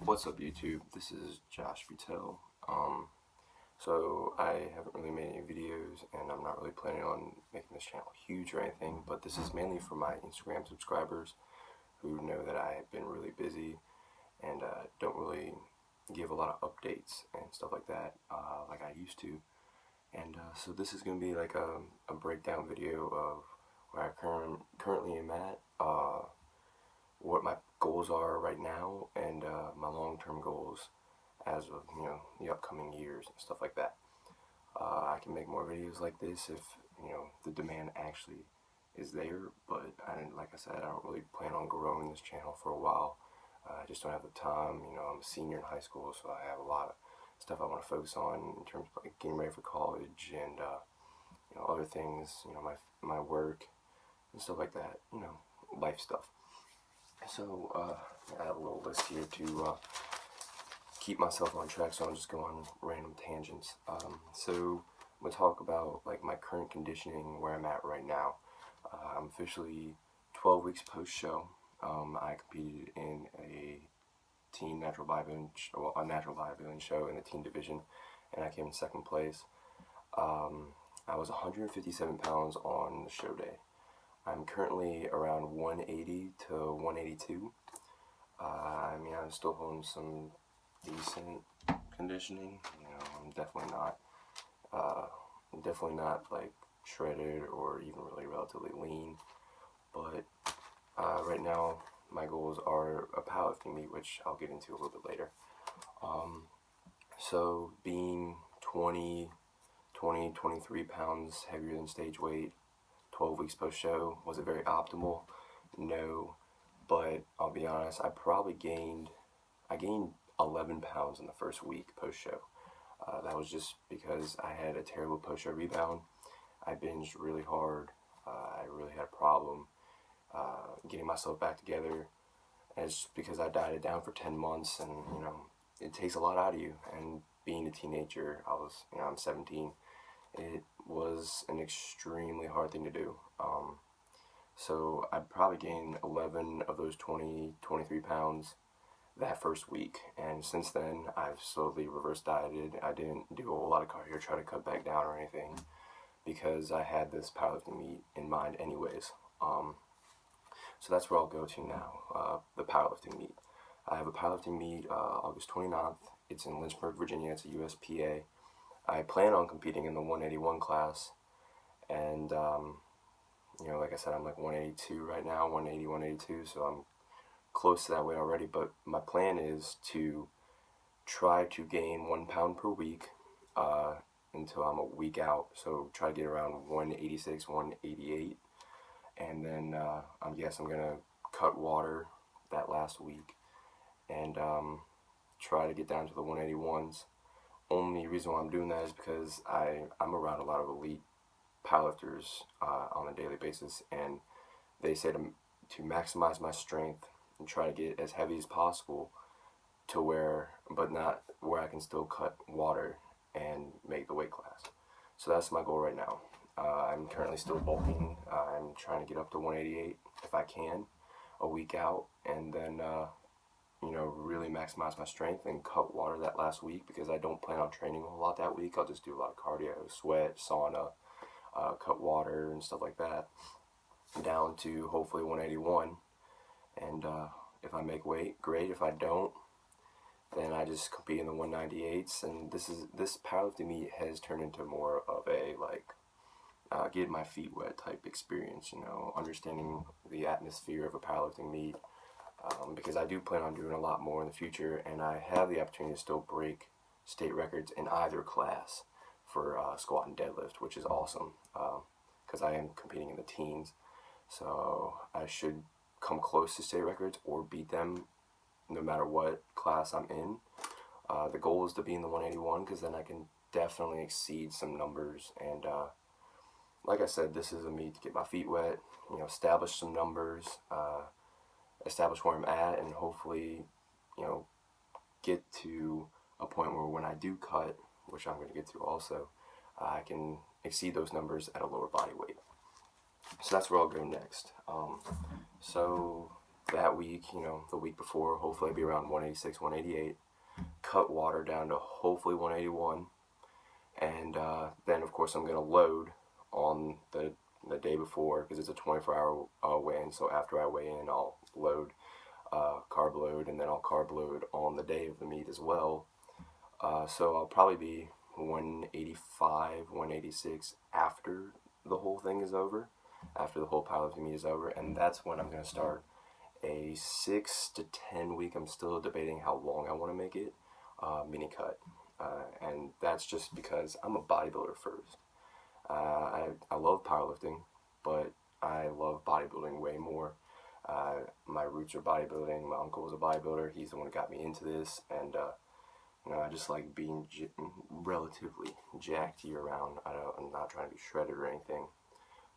What's up YouTube? This is Josh Butel. So I haven't really made any videos and I'm not really planning on making this channel huge or anything, but this is mainly for my Instagram subscribers who know that I have been really busy and don't really give a lot of updates and stuff like that like I used to. And so this is going to be like a breakdown video of where I currently am at, what my goals are right now, and my long-term goals as of the upcoming years and stuff like that. I can make more videos like this if the demand actually is there, but like I said, I don't really plan on growing this channel for a while. I just don't have the time. I'm a senior in high school, so I have a lot of stuff I want to focus on in terms of like getting ready for college and other things, my work and stuff like that, life stuff. So I have a little list here to keep myself on track, so I'm just going on random tangents. So I'm going to talk about like my current conditioning, where I'm at right now. I'm officially 12 weeks post-show. I competed in a teen natural bodybuilding show in the teen division, and I came in second place. I was 157 pounds on the show day. I'm currently around 180 to 182. I'm still holding some decent conditioning. I'm definitely not like shredded or even really relatively lean. But right now, my goals are a powerlifting meet, which I'll get into a little bit later. So being 23 pounds heavier than stage weight, 12 weeks post-show, was it very optimal? No, but I'll be honest, I gained 11 pounds in the first week post-show. That was just because I had a terrible post-show rebound. I binged really hard. I really had a problem getting myself back together. And it's because I dieted down for 10 months, and it takes a lot out of you. And being a teenager, I'm 17. It was an extremely hard thing to do. So I'd probably gained 11 of those 23 pounds that first week, and since then I've slowly reverse dieted. I didn't do a whole lot of cardio, try to cut back down or anything, because I had this powerlifting meet in mind anyways. So that's where I'll go to now, the powerlifting meet. I have a powerlifting meet August 29th. It's in Lynchburg, Virginia. It's a USPA. I plan on competing in the 181 class, and like I said, I'm like 182 right now, 180, 182, so I'm close to that weight already. But my plan is to try to gain 1 pound per week until I'm a week out, so try to get around 186, 188, and then I guess I'm gonna cut water that last week and try to get down to the 181s. Only reason why I'm doing that is because I'm around a lot of elite powerlifters on a daily basis, and they say to maximize my strength and try to get as heavy as possible but not where I can still cut water and make the weight class. So that's my goal right now. I'm currently still bulking. I'm trying to get up to 188 if I can, a week out, and then really maximize my strength and cut water that last week, because I don't plan on training a whole lot that week. I'll just do a lot of cardio, sweat, sauna, cut water and stuff like that, down to hopefully 181. And if I make weight, great. If I don't, then I just compete in the 198s. And this powerlifting meet has turned into more of a get my feet wet type experience, understanding the atmosphere of a powerlifting meet. Because I do plan on doing a lot more in the future, and I have the opportunity to still break state records in either class for squat and deadlift, which is awesome, because I am competing in the teens, so I should come close to state records or beat them no matter what class I'm in. The goal is to be in the 181, because then I can definitely exceed some numbers, and like I said, this is a meet to get my feet wet, establish some numbers, establish where I'm at, and hopefully get to a point where when I do cut, which I'm going to get to also, I can exceed those numbers at a lower body weight. So that's where I'll go next. So that week, the week before, hopefully I'll be around 186, 188. Cut water down to hopefully 181. And then, of course, I'm going to load on the day before because it's a 24-hour weigh-in. So after I weigh in, I'll load, carb load, and then I'll carb load on the day of the meet as well. So I'll probably be 185, 186 after the whole thing is over, after the whole powerlifting meet is over, and that's when I'm going to start a 6 to 10 week, I'm still debating how long I want to make it, mini cut. And that's just because I'm a bodybuilder first. I love powerlifting, but I love bodybuilding way more. My roots are bodybuilding. My uncle was a bodybuilder. He's the one who got me into this, and I just like being relatively jacked year round. I'm not trying to be shredded or anything.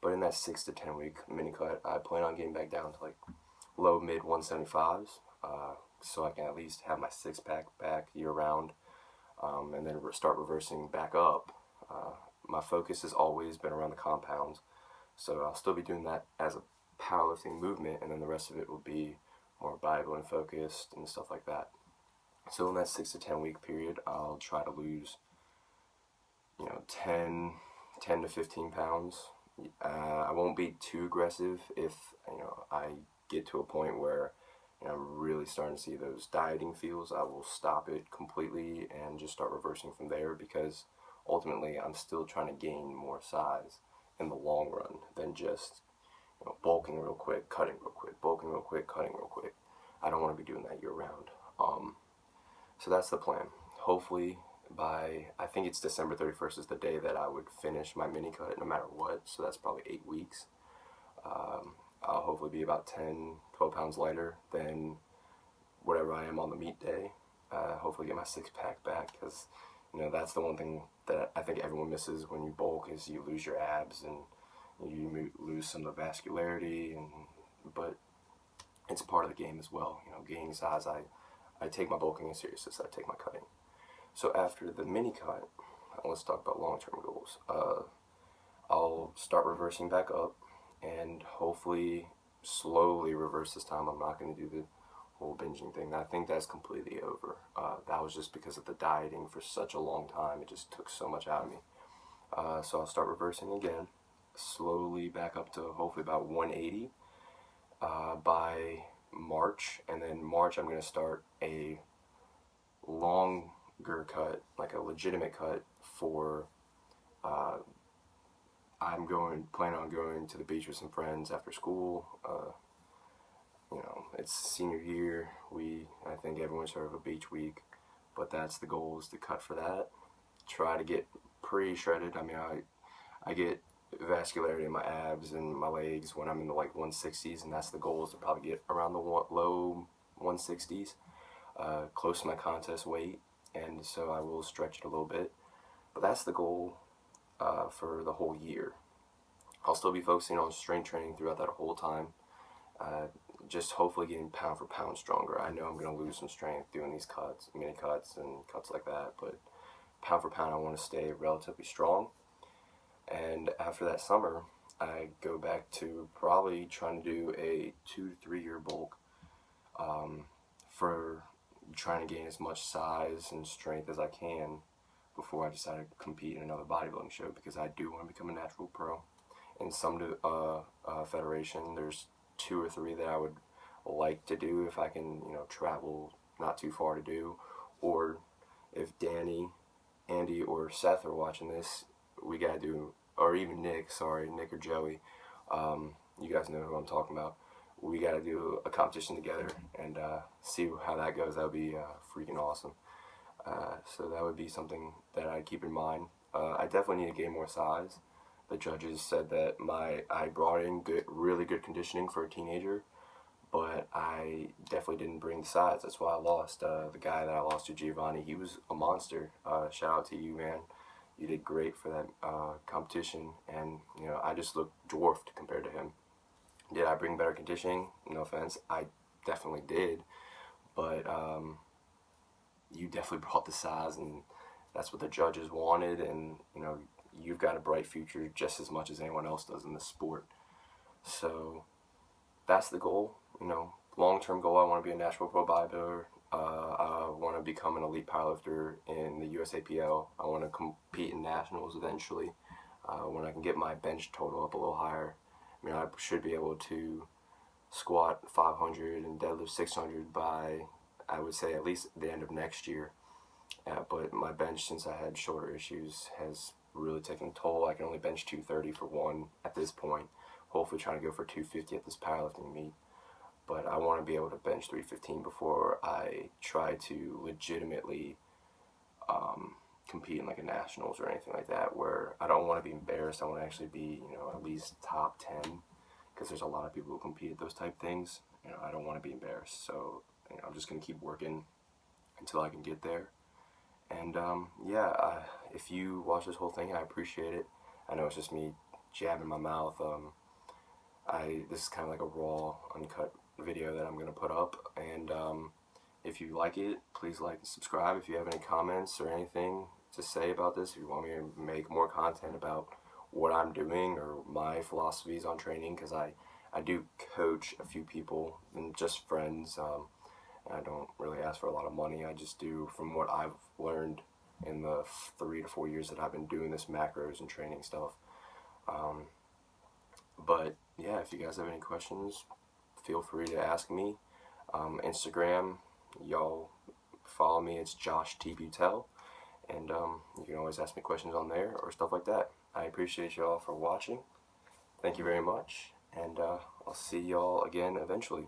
But in that 6 to 10 week mini cut, I plan on getting back down to like low mid 175s, so I can at least have my six pack back year round, and then start reversing back up. My focus has always been around the compounds, so I'll still be doing that as a powerlifting movement, and then the rest of it will be more bodybuilding focused and stuff like that. So in that 6 to 10 week period, I'll try to lose, 10 to 15 pounds. I won't be too aggressive if, I get to a point where I'm really starting to see those dieting feels. I will stop it completely and just start reversing from there, because ultimately I'm still trying to gain more size in the long run than just bulking real quick, cutting real quick, bulking real quick, cutting real quick. I don't want to be doing that year round. So that's the plan. Hopefully by, I think it's December 31st is the day that I would finish my mini cut no matter what, so that's probably 8 weeks. I'll hopefully be about 10, 12 pounds lighter than whatever I am on the meet day. Hopefully get my six pack back, because that's the one thing that I think everyone misses when you bulk, is you lose your abs and you lose some of the vascularity, but it's part of the game as well. Gaining size, I take my bulking as serious as I take my cutting. So after the mini cut, let's talk about long-term goals. I'll start reversing back up, and hopefully slowly reverse this time. I'm not going to do the whole binging thing. I think that's completely over. That was just because of the dieting for such a long time. It just took so much out of me. So I'll start reversing again, slowly back up to hopefully about 180 by March. And then March I'm going to start a longer cut, like a legitimate cut for I'm planning on going to the beach with some friends after school. It's senior year. I think everyone's heard of a beach week, but that's the goal, is to cut for that. Try to get pretty shredded. I mean, I get vascularity in my abs and my legs when I'm in the like 160s, and that's the goal, is to probably get around the low 160s, close to my contest weight, and so I will stretch it a little bit. But that's the goal for the whole year. I'll still be focusing on strength training throughout that whole time, just hopefully getting pound for pound stronger. I know I'm going to lose some strength doing these cuts, mini cuts and cuts like that, but pound for pound I want to stay relatively strong. And after that summer, I go back to probably trying to do a 2 to 3 year bulk, for trying to gain as much size and strength as I can before I decide to compete in another bodybuilding show, because I do want to become a natural pro. In some federation, there's 2 or 3 that I would like to do if I can, travel not too far to do. Or if Andy, or Seth are watching this, we gotta do, or even Nick or Joey, you guys know who I'm talking about. We gotta do a competition together and see how that goes. That would be freaking awesome. So that would be something that I keep in mind. I definitely need to gain more size. The judges said that I brought in really good conditioning for a teenager, but I definitely didn't bring the size. That's why I lost. The guy that I lost to, Giovanni, he was a monster. Shout out to you, man. You did great for that competition, and I just looked dwarfed compared to him. Did I bring better conditioning? No offense, I definitely did, but you definitely brought the size, and that's what the judges wanted, and you've got a bright future just as much as anyone else does in this sport. So that's the goal, long-term goal, I want to be a national pro bodybuilder. I want to become an elite powerlifter in the USAPL. I want to compete in nationals eventually. When I can get my bench total up a little higher, I mean, I should be able to squat 500 and deadlift 600 by, I would say, at least the end of next year. But my bench, since I had shoulder issues, has really taken a toll. I can only bench 230 for one at this point. Hopefully trying to go for 250 at this powerlifting meet. But I want to be able to bench 315 before I try to legitimately compete in like a nationals or anything like that, where I don't want to be embarrassed. I want to actually be, at least top 10, because there's a lot of people who compete at those type things. I don't want to be embarrassed. So, I'm just going to keep working until I can get there. And if you watch this whole thing, I appreciate it. I know it's just me jabbing my mouth. This is kind of like a raw, uncut video that I'm going to put up. And if you like it, please like and subscribe. If you have any comments or anything to say about this, if you want me to make more content about what I'm doing or my philosophies on training, because I do coach a few people and just friends. I don't really ask for a lot of money. I just do from what I've learned in the 3 to 4 years that I've been doing this macros and training stuff. But yeah, if you guys have any questions, feel free to ask me. Instagram, y'all follow me. It's Josh T. Butel. And you can always ask me questions on there or stuff like that. I appreciate y'all for watching. Thank you very much. And I'll see y'all again eventually.